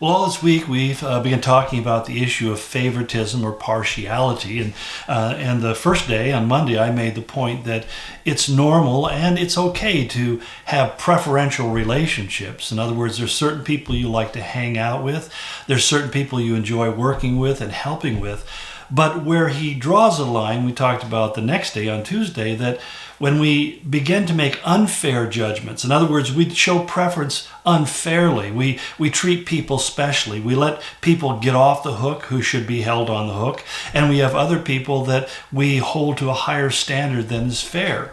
Well, all this week we've been talking about the issue of favoritism or partiality, and the first day on Monday I made the point that it's normal and it's okay to have preferential relationships. In other words, there's certain people you like to hang out with, there's certain people you enjoy working with and helping with. But where he draws a line, we talked about the next day on Tuesday, that when we begin to make unfair judgments, in other words, we show preference unfairly, we treat people specially, we let people get off the hook who should be held on the hook, and we have other people that we hold to a higher standard than is fair.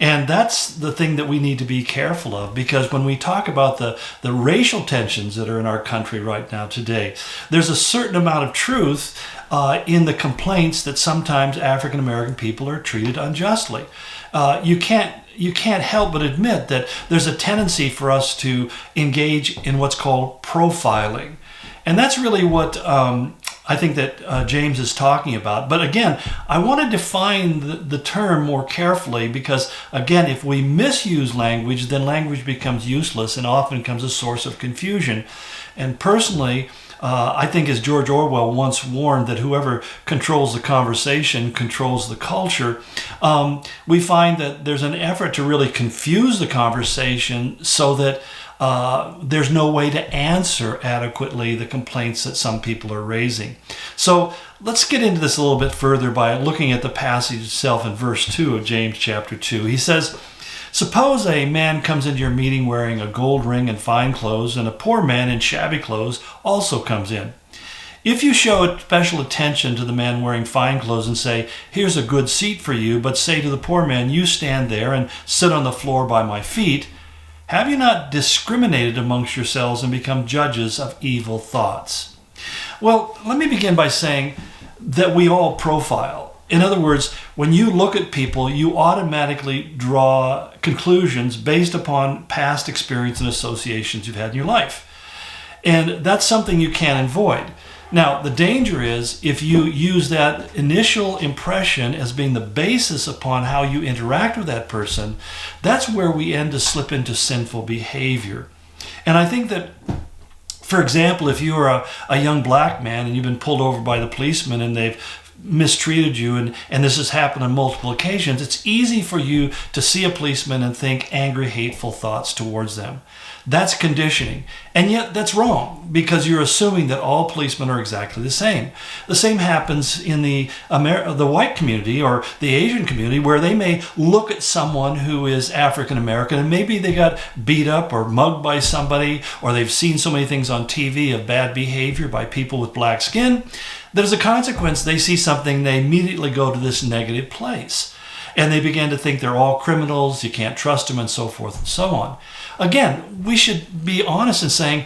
And that's the thing that we need to be careful of, because when we talk about the racial tensions that are in our country right now today, there's a certain amount of truth in the complaints that sometimes African American people are treated unjustly. You can't help but admit that there's a tendency for us to engage in what's called profiling. And that's really what I think that James is talking about. But again, I want to define the term more carefully because, again, if we misuse language, then language becomes useless and often becomes a source of confusion. And personally, I think as George Orwell once warned that whoever controls the conversation controls the culture, we find that there's an effort to really confuse the conversation so that there's no way to answer adequately the complaints that some people are raising. So let's get into this a little bit further by looking at the passage itself in verse 2 of James chapter 2. He says, "Suppose a man comes into your meeting wearing a gold ring and fine clothes, and a poor man in shabby clothes also comes in. If you show special attention to the man wearing fine clothes and say, 'Here's a good seat for you,' but say to the poor man, 'You stand there and sit on the floor by my feet,' have you not discriminated amongst yourselves and become judges of evil thoughts?" Well, let me begin by saying that we all profile. In other words, when you look at people, you automatically draw conclusions based upon past experience and associations you've had in your life. And that's something you can't avoid. Now, the danger is if you use that initial impression as being the basis upon how you interact with that person, that's where we end to slip into sinful behavior. And I think that, for example, if you are a young black man and you've been pulled over by the policeman and they've mistreated you, and this has happened on multiple occasions, it's easy for you to see a policeman and think angry, hateful thoughts towards them. That's conditioning. And yet that's wrong, because you're assuming that all policemen are exactly the same. The same happens in the white community or the Asian community, where they may look at someone who is African American and maybe they got beat up or mugged by somebody, or they've seen so many things on TV of bad behavior by people with black skin, that as a consequence, they see something, they immediately go to this negative place. And they begin to think they're all criminals, you can't trust them, and so forth and so on. Again, we should be honest in saying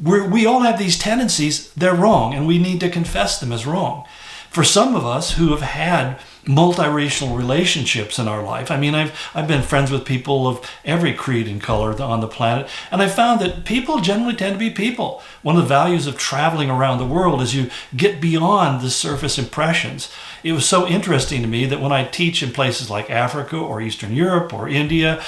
we all have these tendencies, they're wrong, and we need to confess them as wrong. For some of us who have had multiracial relationships in our life, I mean, I've been friends with people of every creed and color on the planet, and I found that people generally tend to be people. One of the values of traveling around the world is you get beyond the surface impressions. It was so interesting to me that when I teach in places like Africa or Eastern Europe or India,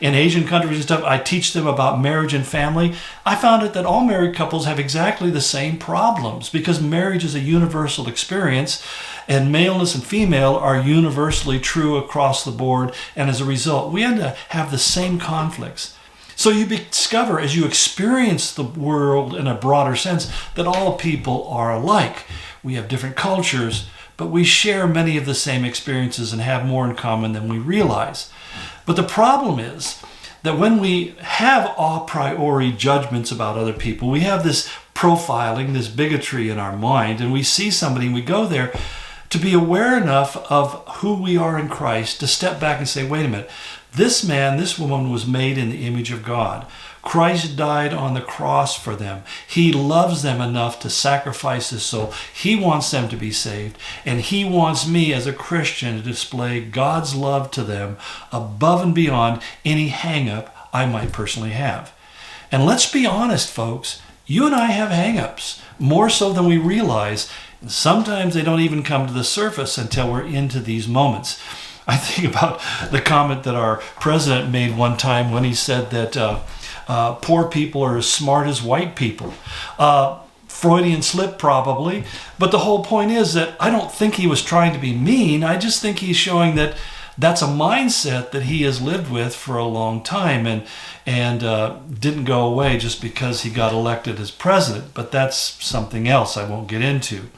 in Asian countries and stuff, I teach them about marriage and family. I found it that all married couples have exactly the same problems, because marriage is a universal experience, and maleness and female are universally true across the board, and as a result, we end up have the same conflicts. So you discover, as you experience the world in a broader sense, that all people are alike. We have different cultures, but we share many of the same experiences and have more in common than we realize. But the problem is that when we have a priori judgments about other people, we have this profiling, this bigotry in our mind, and we see somebody and we go there, to be aware enough of who we are in Christ to step back and say, wait a minute, this man, this woman was made in the image of God. Christ died on the cross for them. He loves them enough to sacrifice his soul. He wants them to be saved, and he wants me as a Christian to display God's love to them above and beyond any hang-up I might personally have. And let's be honest, folks, you and I have hang-ups, more so than we realize. Sometimes they don't even come to the surface until we're into these moments. I think about the comment that our president made one time when he said that Poor people are as smart as white people. Freudian slip probably, but the whole point is that I don't think he was trying to be mean. I just think he's showing that that's a mindset that he has lived with for a long time and didn't go away just because he got elected as president. But that's something else I won't get into.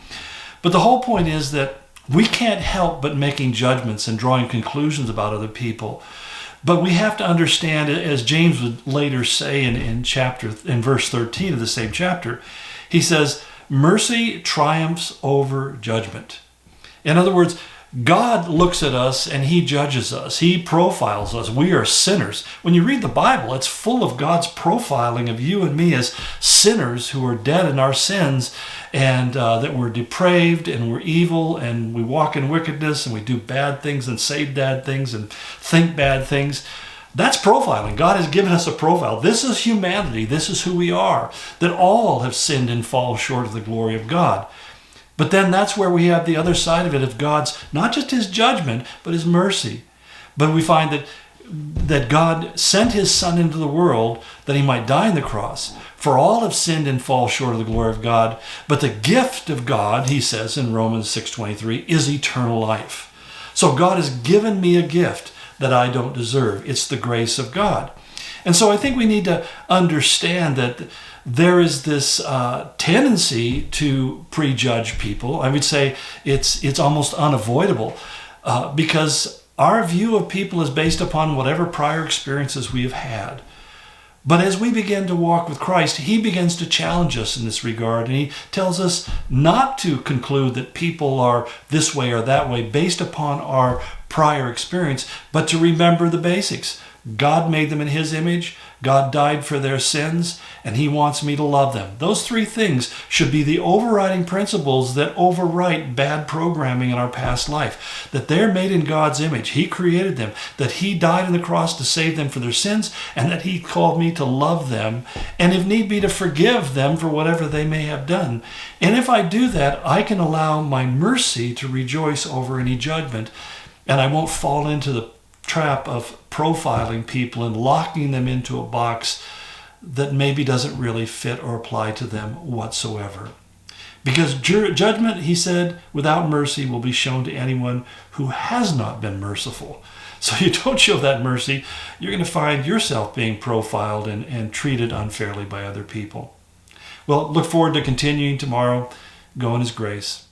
But the whole point is that we can't help but making judgments and drawing conclusions about other people. But we have to understand, as James would later say in verse 13 of the same chapter, he says, mercy triumphs over judgment. In other words, God looks at us and he judges us. He profiles us. We are sinners. When you read the Bible, it's full of God's profiling of you and me as sinners who are dead in our sins and that we're depraved and we're evil and we walk in wickedness and we do bad things and say bad things and think bad things. That's profiling. God has given us a profile. This is humanity. This is who we are. That all have sinned and fall short of the glory of God. But then that's where we have the other side of it, of God's, not just his judgment, but his mercy. But we find that God sent his Son into the world that he might die on the cross. For all have sinned and fall short of the glory of God. But the gift of God, he says in Romans 6:23, is eternal life. So God has given me a gift that I don't deserve. It's the grace of God. And so I think we need to understand that there is this tendency to prejudge people. I would say it's almost unavoidable because our view of people is based upon whatever prior experiences we have had. But as we begin to walk with Christ, he begins to challenge us in this regard. And he tells us not to conclude that people are this way or that way based upon our prior experience, but to remember the basics. God made them in his image. God died for their sins, and he wants me to love them. Those three things should be the overriding principles that overwrite bad programming in our past life. That they're made in God's image. He created them. That he died on the cross to save them for their sins, and that he called me to love them, and if need be, to forgive them for whatever they may have done. And if I do that, I can allow my mercy to rejoice over any judgment, and I won't fall into the trap of profiling people and locking them into a box that maybe doesn't really fit or apply to them whatsoever. Because judgment, he said, without mercy will be shown to anyone who has not been merciful. So you don't show that mercy, you're going to find yourself being profiled and treated unfairly by other people. Well, look forward to continuing tomorrow. Go in his grace.